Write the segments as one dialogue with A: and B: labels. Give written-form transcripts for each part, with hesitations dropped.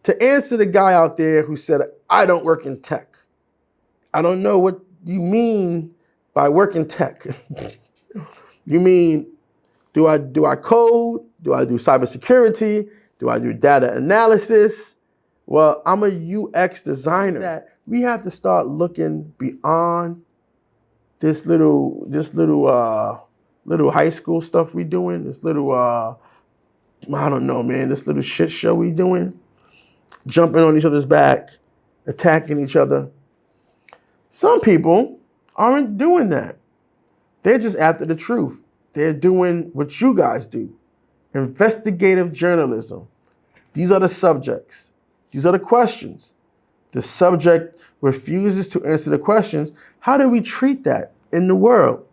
A: To answer the guy out there who said, I don't work in tech. I don't know what you mean by work in tech. You mean, do I code? Do I do cybersecurity? Do I do data analysis? Well, I'm a UX designer. We have to start looking beyond this little high school stuff we doing, this little, I don't know, man, this little shit show we doing, jumping on each other's back, attacking each other. Some people aren't doing that. They're just after the truth. They're doing what you guys do, investigative journalism. These are the subjects. These are the questions. The subject refuses to answer the questions. How do we treat that in the world?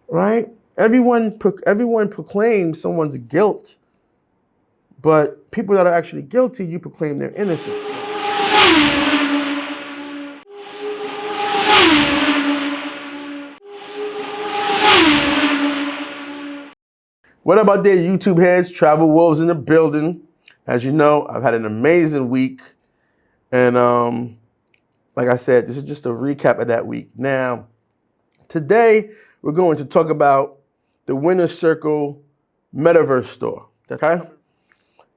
A: Right? Everyone proclaims someone's guilt, but people that are actually guilty, you proclaim their innocence. What about their YouTube heads? Travel Wolves in the building. As you know, I've had an amazing week. And like I said, this is just a recap of that week. Now, today, we're going to talk about the Winner's Circle Metaverse store, okay?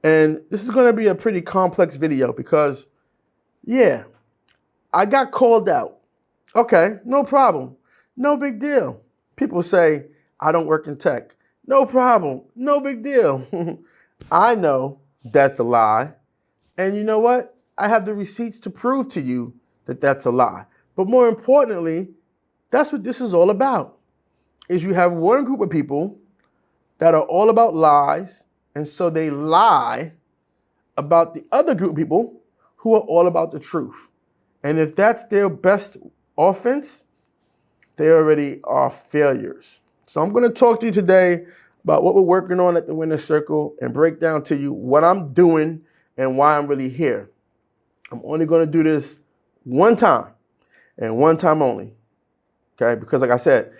A: And this is gonna be a pretty complex video because, yeah, I got called out. Okay, no problem, no big deal. People say, I don't work in tech. No problem, no big deal. I know that's a lie. And you know what? I have the receipts to prove to you that that's a lie. But more importantly, that's what this is all about. Is you have one group of people that are all about lies, and so they lie about the other group of people who are all about the truth. And if that's their best offense, they already are failures. So I'm going to talk to you today about what we're working on at the Winner's Circle and break down to you what I'm doing and why I'm really here. I'm only going to do this one time and one time only, okay? Because like I said,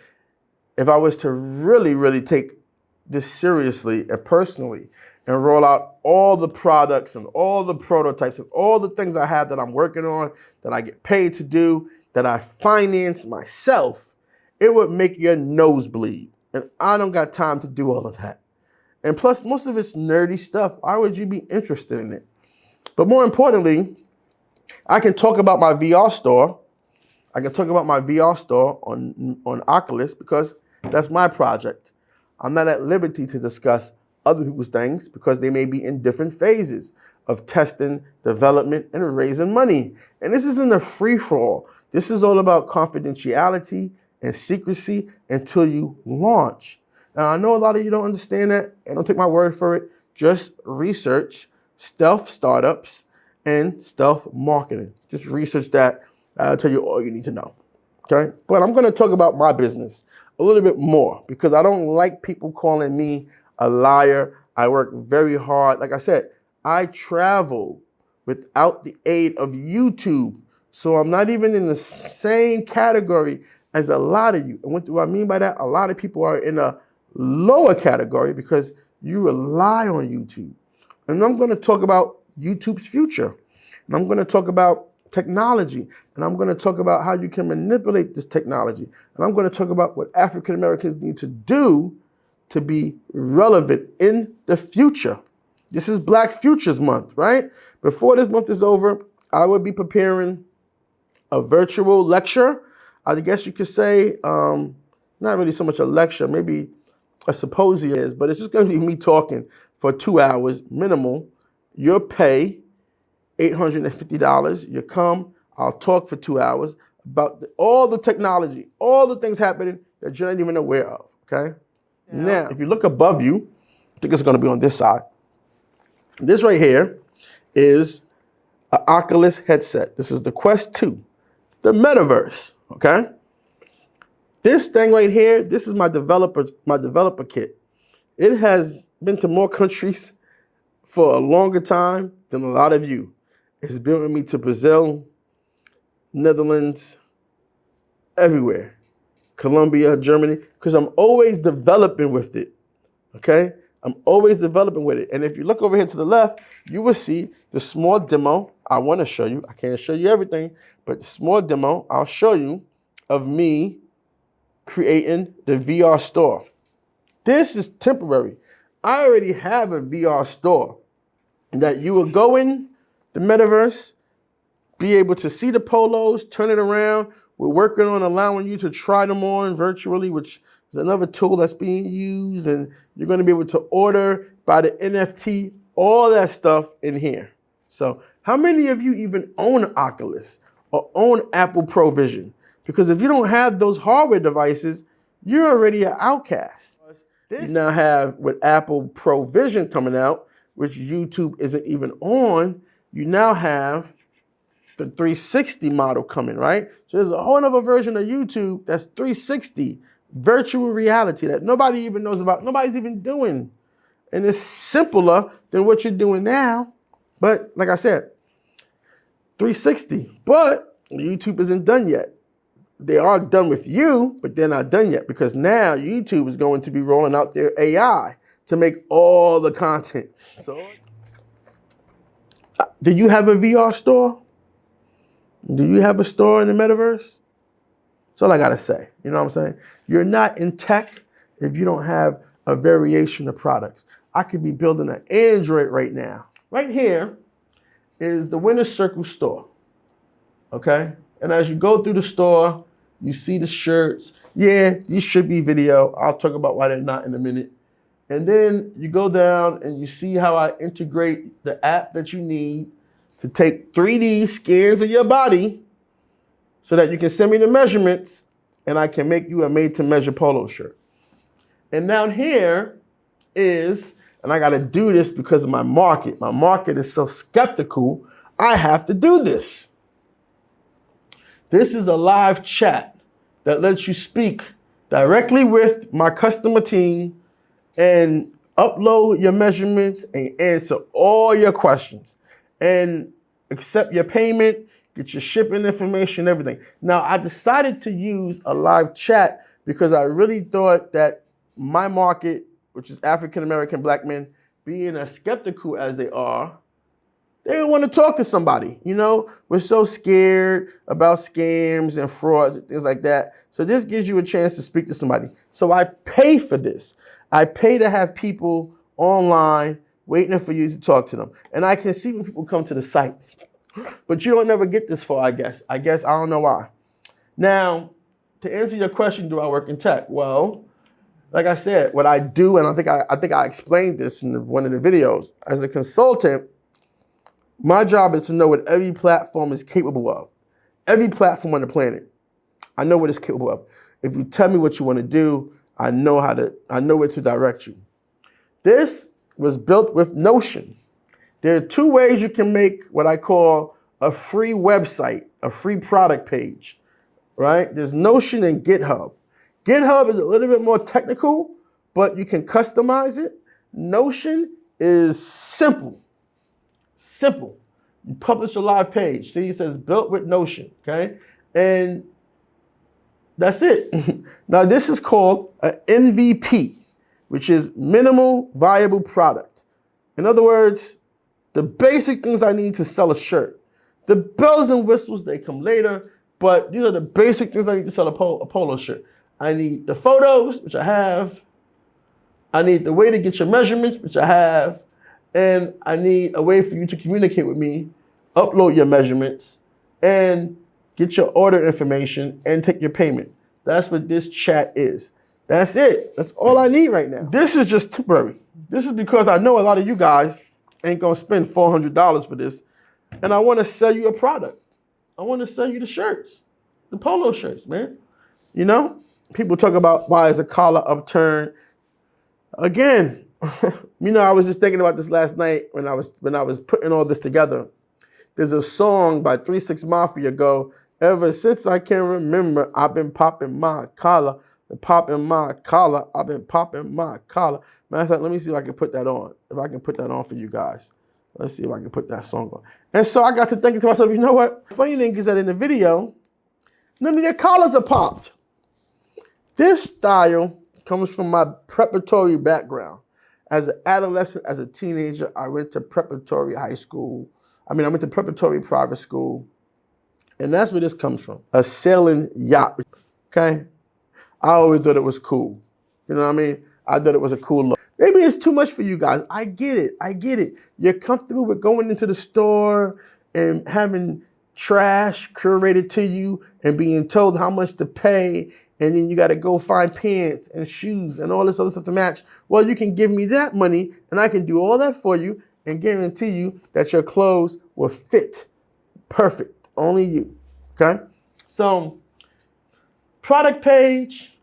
A: if I was to really take this seriously and personally and roll out all the products and all the prototypes and all the things I have that I'm working on, that I get paid to do, that I finance myself, it would make your nose bleed. And I don't got time to do all of that. And plus, most of it's nerdy stuff. Why would you be interested in it? But more importantly, I can talk about my VR store. I can talk about my VR store on Oculus because that's my project. I'm not at liberty to discuss other people's things because they may be in different phases of testing, development, and raising money. And this isn't a free-for-all. This is all about confidentiality and secrecy until you launch. Now, I know a lot of you don't understand that, and don't take my word for it. Just research stealth startups and stealth marketing. Just research that. I'll tell you all you need to know, okay? But I'm gonna talk about my business a little bit more because I don't like people calling me a liar. I work very hard. Like I said, I travel without the aid of YouTube. So I'm not even in the same category as a lot of you. And what do I mean by that? A lot of people are in a lower category because you rely on YouTube. And I'm gonna talk about YouTube's future. And I'm gonna talk about technology. And I'm gonna talk about how you can manipulate this technology. And I'm gonna talk about what African Americans need to do to be relevant in the future. This is Black Futures Month, right? Before this month is over, I will be preparing a virtual lecture. I guess you could say, not really so much a lecture, maybe a symposium, but it's just gonna be me talking for 2 hours minimal. Your pay, $850. You come, I'll talk for 2 hours about all the technology, all the things happening that you're not even aware of, okay? Yeah. Now, if you look above you, I think it's gonna be on this side. This right here is an Oculus headset. This is the Quest 2, the metaverse, okay? This thing right here, this is my developer kit. It has been to more countries for a longer time than a lot of you. It's been with me to Brazil, Netherlands, everywhere. Colombia, Germany, because I'm always developing with it, okay? I'm always developing with it. And if you look over here to the left, you will see the small demo I want to show you. I can't show you everything, but the small demo I'll show you of me creating the VR store. This is temporary. I already have a VR store that you will go in the metaverse, be able to see the polos, turn it around. We're working on allowing you to try them on virtually, which is another tool that's being used. And you're going to be able to order by the NFT, all that stuff in here. So how many of you even own Oculus or own Apple Pro Vision? Because if you don't have those hardware devices, you're already an outcast. You now have with Apple Pro Vision coming out, which YouTube isn't even on, you now have the 360 model coming, right? So there's a whole other version of YouTube that's 360, virtual reality that nobody even knows about, nobody's even doing. And it's simpler than what you're doing now. But like I said, 360, but YouTube isn't done yet. They are done with you, but they're not done yet because now YouTube is going to be rolling out their AI to make all the content. So, do you have a VR store? Do you have a store in the metaverse? That's all I gotta say. You know what I'm saying? You're not in tech if you don't have a variation of products. I could be building an Android right now. Right here is the Winner's Circle store, okay? And as you go through the store, you see the shirts. Yeah, these should be video. I'll talk about why they're not in a minute. And then you go down and you see how I integrate the app that you need to take 3D scans of your body so that you can send me the measurements and I can make you a made-to-measure polo shirt. And down here is, and I gotta do this because of my market. My market is so skeptical, I have to do this. This is a live chat that lets you speak directly with my customer team and upload your measurements and answer all your questions and accept your payment, get your shipping information, everything. Now, I decided to use a live chat because I really thought that my market, which is African-American black men, being as skeptical as they are, they don't want to talk to somebody. You know, we're so scared about scams and frauds and things like that. So this gives you a chance to speak to somebody. So I pay for this. I pay to have people online waiting for you to talk to them. And I can see when people come to the site. But you don't never get this far, I guess. I don't know why. Now, to answer your question, do I work in tech? Well, like I said, what I do, and I think I explained this in one of the videos, as a consultant, my job is to know what every platform is capable of. Every platform on the planet, I know what it's capable of. If you tell me what you want to do, I know where to direct you. This was built with Notion. There are two ways you can make what I call a free website, a free product page, right? There's Notion and GitHub. GitHub is a little bit more technical, but you can customize it. Notion is simple. Simple. You publish a live page. See, it says built with Notion, okay? And that's it. Now, this is called an MVP, which is minimal viable product. In other words, the basic things I need to sell a shirt. The bells and whistles, they come later, but these are the basic things I need to sell a polo shirt. I need the photos, which I have. I need the way to get your measurements, which I have. And I need a way for you to communicate with me, upload your measurements, and get your order information and take your payment. That's what this chat is. That's it. That's all I need right now. This is just temporary. This is because I know a lot of you guys ain't gonna spend $400 for this, and I wanna sell you a product. I wanna sell you the shirts, the polo shirts, man. You know, people talk about why is a collar upturned. Again, you know, I was just thinking about this last night when I was putting all this together. There's a song by 3 6 Mafia go, ever since I can remember, I've been popping my collar, I've been popping my collar. Matter of fact, let me see if I can put that on. If I can put that on for you guys. Let's see if I can put that song on. And so I got to thinking to myself, you know what? Funny thing is that in the video, none of their collars are popped. This style comes from my preparatory background. As an adolescent, as a teenager, I went to preparatory high school. I went to preparatory private school. And that's where this comes from. A sailing yacht, okay? I always thought it was cool. You know what I mean? I thought it was a cool look. Maybe it's too much for you guys. I get it. You're comfortable with going into the store and having trash curated to you and being told how much to pay, and then you got to go find pants and shoes and all this other stuff to match. Well, you can give me that money and I can do all that for you and guarantee you that your clothes will fit perfect. Only you, okay? So, product page,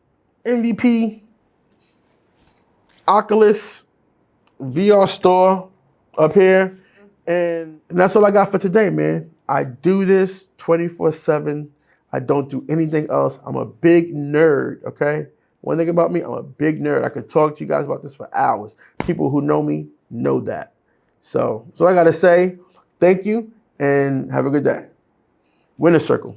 A: MVP, Oculus, VR store up here. And that's all I got for today, man. I do this 24/7. I don't do anything else. I'm a big nerd, okay? One thing about me, I'm a big nerd. I could talk to you guys about this for hours. People who know me know that. So I got to say. Thank you and have a good day. Winner circle.